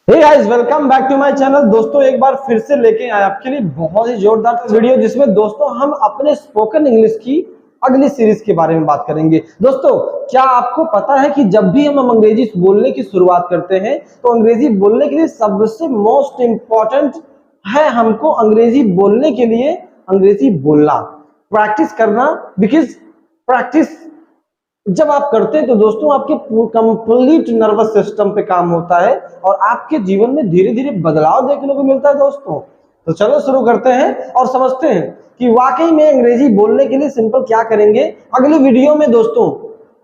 Hey guys, welcome back to my channel. दोस्तों, एक बार फिर से लेके आए आपके लिए बहुत ही जोरदार वीडियो, जिसमें दोस्तों हम अपने स्पोकन इंग्लिश की अगली सीरीज के बारे में बात करेंगे। दोस्तों, क्या आपको पता है कि जब भी हम अंग्रेजी बोलने की शुरुआत करते हैं तो अंग्रेजी बोलने के लिए सबसे मोस्ट इंपॉर्टेंट है हमको अंग्रेजी बोलने के लिए अंग्रेजी बोलना, प्रैक्टिस करना। बिकॉज प्रैक्टिस जब आप करते हैं तो दोस्तों आपके कंप्लीट नर्वस सिस्टम पे काम होता है और आपके जीवन में धीरे धीरे बदलाव देखने को मिलता है। दोस्तों, तो चलो शुरू करते हैं और समझते हैं कि वाकई में अंग्रेजी बोलने के लिए सिंपल क्या करेंगे अगले वीडियो में। दोस्तों,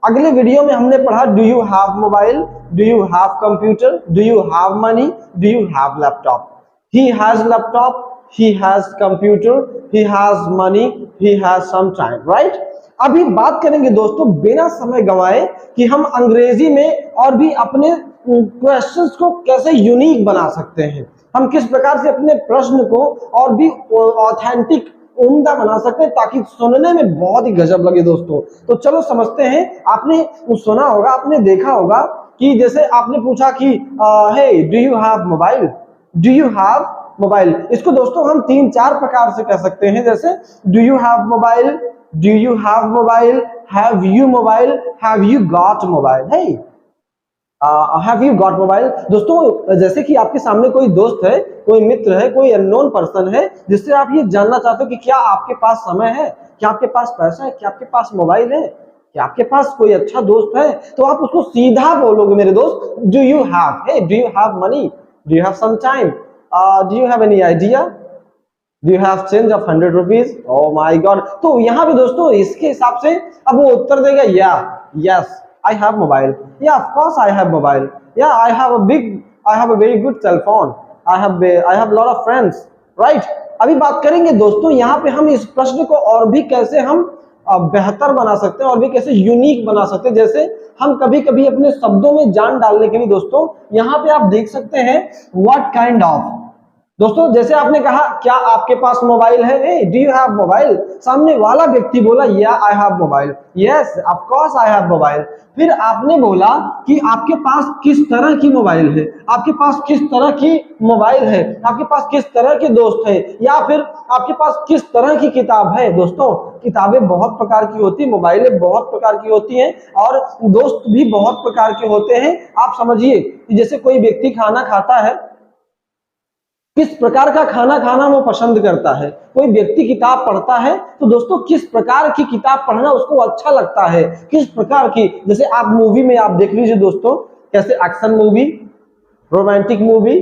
अगले वीडियो में हमने पढ़ा do you have mobile, do you have computer, do you have money, do you have laptop. He has laptop, he has computer, he has money, he has some time, right? अभी बात करेंगे दोस्तों बिना समय गंवाए कि हम अंग्रेजी में और भी अपने क्वेश्चंस को कैसे यूनिक बना सकते हैं, हम किस प्रकार से अपने प्रश्न को और भी ऑथेंटिक उम्दा बना सकते हैं ताकि सुनने में बहुत ही गजब लगे। दोस्तों, तो चलो समझते हैं। आपने सुना होगा, आपने देखा होगा कि जैसे आपने पूछा कि hey do you have mobile, do you have mobile. इसको दोस्तों हम 3-4 प्रकार से कह सकते हैं, जैसे do you have mobile, do you have mobile, have you mobile, have you got mobile. Hey have you got mobile. दोस्तों, जैसे कि आपके सामने कोई दोस्त है, कोई मित्र है, कोई अननोन पर्सन है जिससे आप ये जानना चाहते हो कि क्या आपके पास समय है, क्या आपके पास पैसा है, क्या आपके पास मोबाइल है, क्या आपके पास कोई अच्छा दोस्त है, तो आप उसको सीधा बोलोगे मेरे दोस्त do you have. Hey do you have money, do you have some time, do you have any idea, do you have change of 100 rupees? Oh my god। तो यहाँ पे दोस्तों इसके हिसाब से अब वो उत्तर देगा या yes I have mobile, yeah of course I have mobile, yeah I have a very good cell phone, I have lot of friends, right? अभी बात करेंगे दोस्तों यहाँ पे हम इस प्रश्न को और भी कैसे हम बेहतर बना सकते हैं और भी कैसे यूनिक बना सकते हैं। जैसे हम कभी कभी अपने शब्दों में जान डालने के लिए दोस्तों यहाँ पे आप देख सकते हैं व्हाट काइंड ऑफ। दोस्तों, जैसे आपने कहा क्या आपके पास मोबाइल है, ए डू यू हैव मोबाइल। सामने वाला व्यक्ति बोला या I have mobile, yes of course I have mobile. फिर आपने बोला कि आपके पास किस तरह की मोबाइल है, आपके पास किस तरह की मोबाइल है, आपके पास किस तरह के दोस्त है, या फिर आपके पास किस तरह की किताब है। दोस्तों, किताबें बहुत प्रकार की होती है, मोबाइलें बहुत प्रकार की होती हैं और दोस्त भी बहुत प्रकार के होते हैं। आप समझिए कि जैसे कोई व्यक्ति खाना खाता है, किस प्रकार का खाना खाना वो पसंद करता है। कोई व्यक्ति किताब पढ़ता है तो दोस्तों किस प्रकार की किताब पढ़ना उसको अच्छा लगता है, किस प्रकार की। जैसे आप मूवी में आप देख लीजिए दोस्तों, कैसे action movie, romantic movie,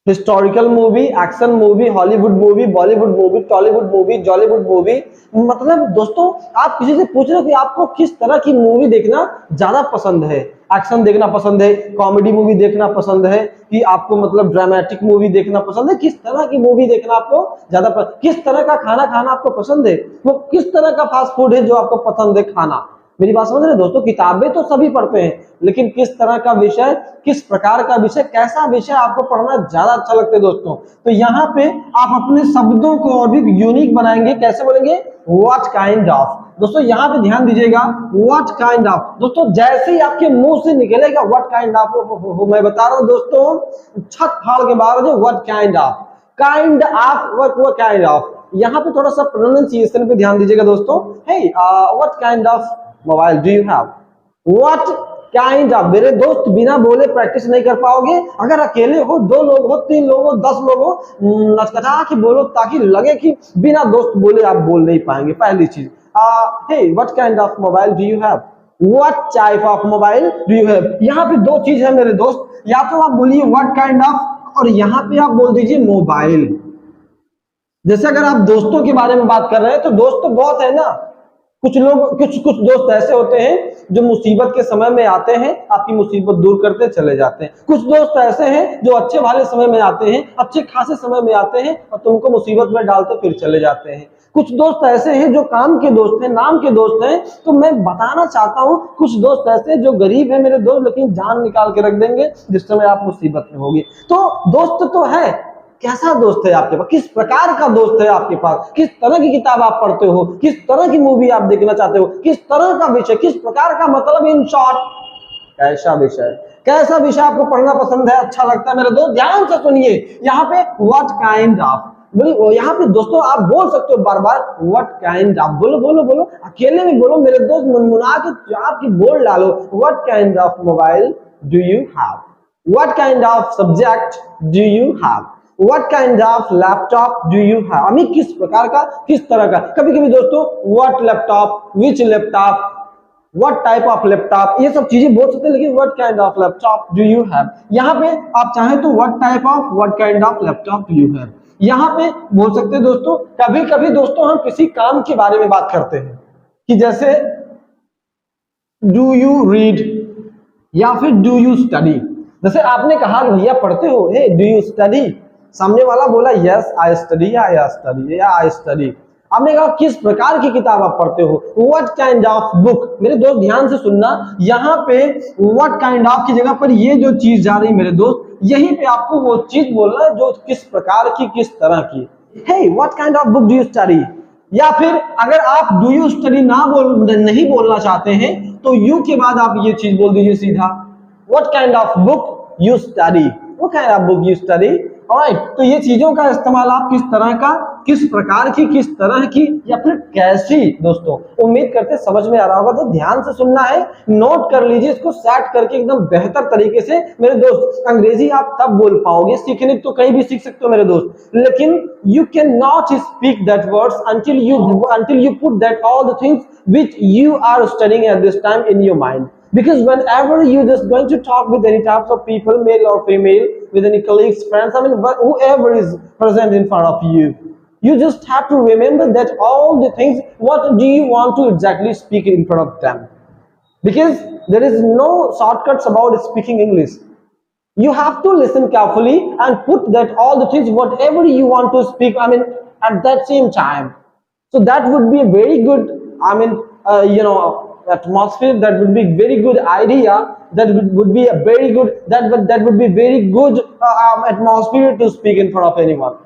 historical movie, action movie, Hollywood movie, Bollywood movie, Tollywood movie, Jollywood movie. मतलब दोस्तों आप किसी से पूछ रहे हो कि आपको किस तरह की मूवी देखना ज्यादा पसंद है, एक्शन देखना पसंद है, कॉमेडी मूवी देखना पसंद है, कि आपको मतलब ड्रामेटिक मूवी देखना पसंद है, किस तरह की मूवी देखना आपको ज्यादा पसंद, किस तरह का खाना खाना आपको पसंद है, वो किस तरह का फास्ट फूड है जो आपको पसंद है खाना। मेरी बात समझ रहे हैं दोस्तों? किताबें तो सभी पढ़ते हैं, लेकिन किस तरह का विषय, किस प्रकार का विषय, कैसा विषय आपको पढ़ना ज्यादा अच्छा लगता है। दोस्तों, तो यहाँ पे आप अपने शब्दों को और भी यूनिक बनाएंगे। कैसे बोलेंगे? What kind of. दोस्तों यहाँ पे ध्यान दीजिएगा, व्हाट काइंड ऑफ। दोस्तों जैसे ही आपके मुंह से निकलेगा व्हाट काइंड ऑफ, मैं बता रहा हूँ दोस्तों, छत फाड़ के बाहर हो, what kind of, kind of, वो काइंड ऑफ। यहाँ पे थोड़ा सा प्रोनाउंसिएशन पे ध्यान दीजिएगा दोस्तों। Hey what kind of mobile do you have, what kind of. मेरे दोस्त बिना बोले प्रैक्टिस नहीं कर पाओगे। अगर अकेले हो, 2 लोग हो, 3 लोग हो, 10 लोग हो, नचकचा के बोलो ताकि लगे कि बिना दोस्त बोले आप बोल नहीं पाएंगे। पहली चीज, hey what kind of mobile do you have, what type of mobile do you have. यहाँ पे 2 चीज है मेरे दोस्त, या तो आप बोलिए व्हाट काइंड ऑफ और यहाँ पे आप बोल दीजिए मोबाइल। जैसे अगर आप दोस्तों के बारे में बात कर रहे हैं तो दोस्त तो बहुत है ना। कुछ लोग, कुछ दोस्त ऐसे होते हैं जो मुसीबत के समय में आते हैं, आपकी मुसीबत दूर करते चले जाते हैं। कुछ दोस्त ऐसे हैं जो अच्छे वाले समय में आते हैं, अच्छे खासे समय में आते हैं और तुमको मुसीबत में डालते फिर चले जाते हैं। कुछ दोस्त ऐसे हैं जो काम के दोस्त हैं, नाम के दोस्त हैं। तो मैं बताना चाहता हूं, कुछ दोस्त ऐसे हैं जो गरीब है मेरे दोस्त, लेकिन जान निकाल के रख देंगे जिस समय आप मुसीबत में होगी। तो दोस्त तो है, कैसा दोस्त है आपके पास, किस प्रकार का दोस्त है आपके पास, किस तरह की किताब आप पढ़ते हो, किस तरह की मूवी आप देखना चाहते हो, किस तरह का विषय, किस प्रकार का, मतलब इन शॉर्ट कैसा विषय, कैसा विषय आपको पढ़ना पसंद है, अच्छा लगता है मेरे दोस्त? ध्यान से सुनिए, यहाँ पे व्हाट काइंड ऑफ, यहाँ पे दोस्तों आप बोल सकते हो बार बार व्हाट काइंड ऑफ, बोलो बोलो बोलो, अकेले में बोलो मेरे दोस्त, मुनमुना के आपकी बोल डालो। What kind of mobile do you have, what kind of subject do you have, what kind of laptop do you have, हमें किस प्रकार का, किस तरह का। कभी कभी दोस्तों what laptop, which laptop, what type of laptop, ये सब चीजें बोल सकते हैं, लेकिन what kind of laptop do you have, यहाँ पे आप चाहें तो what type of, what kind of laptop do you have, यहाँ पे बोल सकते हैं दोस्तों। कभी कभी दोस्तों हम किसी काम के बारे में बात करते हैं कि जैसे डू यू रीड या फिर डू यू स्टडी। जैसे आपने कहा भैया पढ़ते हो, हे डू यू स्टडी, सामने वाला बोला यस आई स्टडी या आई स्टडी। आपने कहा किस प्रकार की किताब आप पढ़ते हो, व्हाट काइंड ऑफ बुक। मेरे दोस्त ध्यान से सुनना, यहाँ पे व्हाट काइंड ऑफ की जगह पर ये जो चीज जा रही मेरे दोस्त, यहीं पे आपको वो चीज बोलना है जो किस प्रकार की, किस तरह की। Hey what kind of book do you study, या फिर अगर आप डू यू स्टडी नहीं बोलना चाहते हैं तो यू के बाद आप ये चीज बोल दीजिए सीधा, what kind of book you study, what kind of book you study. Alright, तो ये चीजों का इस्तेमाल आप किस तरह का, किस प्रकार की, किस तरह की, या फिर कैसी, दोस्तों उम्मीद करते समझ में आ रहा होगा। तो ध्यान से सुनना है, नोट कर लीजिए इसको, सेट करके एकदम बेहतर तरीके से मेरे दोस्त। अंग्रेजी आप तब बोल पाओगे, सीखने तो कहीं भी सीख सकते हो मेरे दोस्त, लेकिन you can not speak that words until you put that all the things which you are studying at this time in your mind. Because whenever you just going to talk with any types of people, male or female, with any colleagues, friends, I mean whoever is present in front of you, you just have to remember that all the things, what do you want to exactly speak in front of them. Because there is no shortcuts about speaking English. You have to listen carefully and put that all the things whatever you want to speak, I mean at that same time. So that would be a very good, I mean atmosphere, that would be very good idea, that would be a very good, that would be very good atmosphere to speak in front of anyone.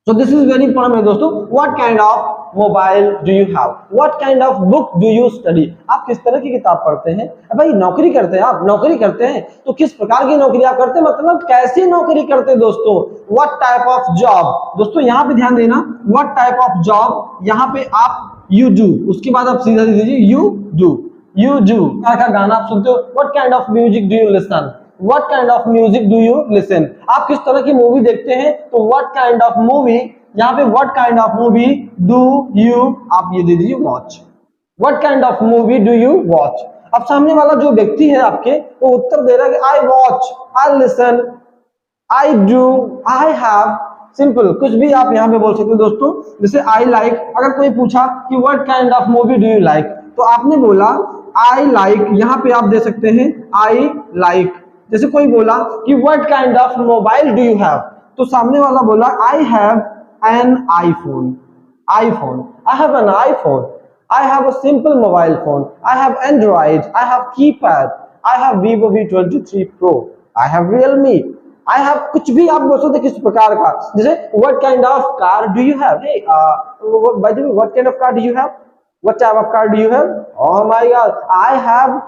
So this is very important मेरे दोस्तों। What kind of mobile do you have? What kind of book do you study? आप किस तरह की किताब पढ़ते हैं? भाई नौकरी करते हैं, आप नौकरी करते हैं तो किस प्रकार की नौकरी आप करते हैं, मतलब कैसी नौकरी करते हैं दोस्तों। What type of job? दोस्तों यहाँ पे ध्यान देना, what type of job, यहाँ पे आप you do, उसके बाद आप सीधा दीजिए you do, you do। का गाना आप सुनते हो, what kind of music do you listen? What kind of music do you listen? आप किस तरह की मूवी देखते हैं, तो what kind of movie, यहाँ पे what kind of movie do you, आप ये दे दीजिए watch, what kind of movie do you watch। अब सामने वाला जो व्यक्ति है आपके, वो उत्तर दे रहा है कि I watch, I listen, I do, I have, simple कुछ भी आप यहाँ पे बोल सकते हो दोस्तों। जैसे I like, अगर कोई पूछा कि what kind of movie do you like, तो आपने बोला I like, यहाँ पे आप दे सकते हैं I like। जैसे कोई बोला कि what kind of mobile do you have, तो सामने वाला बोला I have an iPhone, I have an iPhone, I have a simple mobile phone, I have Android, I have keypad, I have Vivo V23 Pro, I have Realme, I have, कुछ भी आप बोल सकते किस प्रकार का। जैसे what kind of car do you have, hey by the way what kind of car do you have, what type of car do you have, oh my god I have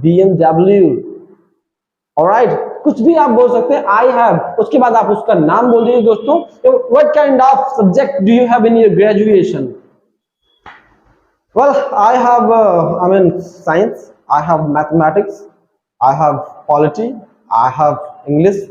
BMW। Alright, कुछ भी आप बोल सकते हैं I have, उसके बाद आप उसका नाम बोल दीजिए दोस्तों। What kind of subject do you have in your graduation? Well, I have I mean science, I have mathematics, I have polity, I have English,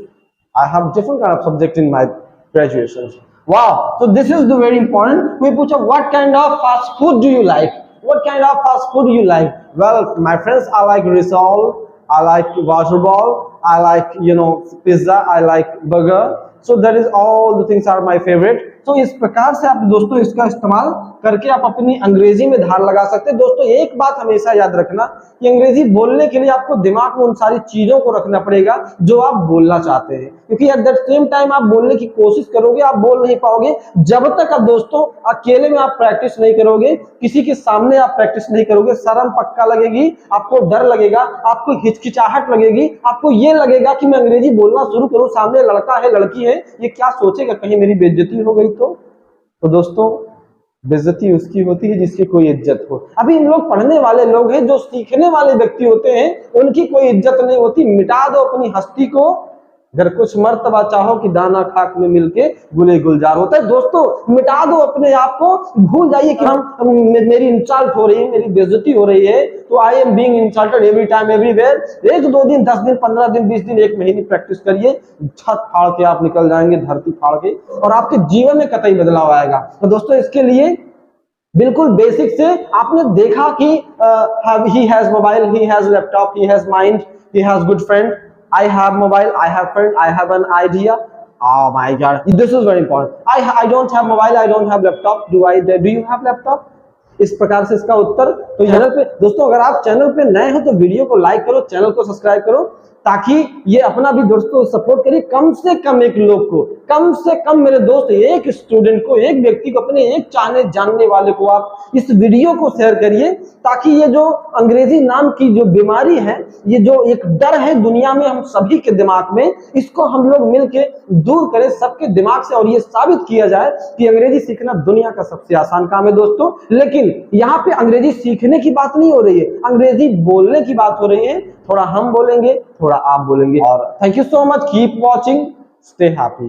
I have different kind of subject in my graduation. Wow, so this is the very important। we पूछा what kind of fast food do you like, what kind of fast food do you like? Well my friends, I like risol, I like water ball, I like pizza, I like burger, so that is all the things are my favorite। तो इस प्रकार से आप दोस्तों इसका इस्तेमाल करके आप अपनी अंग्रेजी में धार लगा सकते हैं। दोस्तों एक बात हमेशा याद रखना कि अंग्रेजी बोलने के लिए आपको दिमाग में उन सारी चीजों को रखना पड़ेगा जो आप बोलना चाहते हैं, क्योंकि एट दैट सेम टाइम आप बोलने की कोशिश करोगे, आप बोल नहीं पाओगे जब तक आप दोस्तों अकेले में आप प्रैक्टिस नहीं करोगे, किसी के सामने आप प्रैक्टिस नहीं करोगे। शर्म पक्का लगेगी, आपको डर लगेगा, आपको हिचकिचाहट लगेगी, आपको ये लगेगा कि मैं अंग्रेजी बोलना शुरू करूं, सामने लड़का है लड़की है, ये क्या सोचेगा, कहीं मेरी बेइज्जती हो गई तो दोस्तों बेइज्जती उसकी होती है जिसकी कोई इज्जत हो। अभी इन लोग पढ़ने वाले लोग हैं, जो सीखने वाले व्यक्ति होते हैं उनकी कोई इज्जत नहीं होती। मिटा दो अपनी हस्ती को, अगर कुछ मर्तबा चाहो कि दाना खाक में मिलके गुले गुलजार होता है। दोस्तों मिटा दो अपने आप को, भूल जाइए कि हम मेरी इंसल्ट हो रही है, मेरी बेइज्जती हो रही है, तो I am being insulted every time everywhere. 1-2 दिन, 10 दिन, 15 दिन, 20 दिन, 1 महीने प्रैक्टिस करिए, छत फाड़ के आप निकल जाएंगे, धरती फाड़ के, और आपके जीवन में कतई बदलाव आएगा। तो दोस्तों इसके लिए बिल्कुल बेसिक से आपने देखा कि he has mobile, he has laptop, he has mind, he has good friend, I have mobile, I have friend, I have an idea. Oh my God, this is very important. I don't have mobile, I don't have laptop. Do you have laptop? इस प्रकार से इसका उत्तर। तो channel पे दोस्तों, अगर आप channel पे नए हो तो वीडियो को लाइक करो, चैनल को सब्सक्राइब करो, ताकि ये अपना भी दोस्तों सपोर्ट करिए। कम से कम एक लोग को, कम से कम मेरे दोस्त एक स्टूडेंट को, एक व्यक्ति को, अपने एक चाहने जानने वाले को आप इस वीडियो को शेयर करिए, ताकि ये जो अंग्रेजी नाम की जो बीमारी है, ये जो एक डर है दुनिया में हम सभी के दिमाग में, इसको हम लोग मिलके दूर करें सबके दिमाग से, और ये साबित किया जाए कि अंग्रेजी सीखना दुनिया का सबसे आसान काम है दोस्तों। लेकिन यहाँ पे अंग्रेजी सीखने की बात नहीं हो रही है, अंग्रेजी बोलने की बात हो रही है। थोड़ा हम बोलेंगे, थोड़ा आप बोलेंगे। और thank you so much, keep watching, stay happy.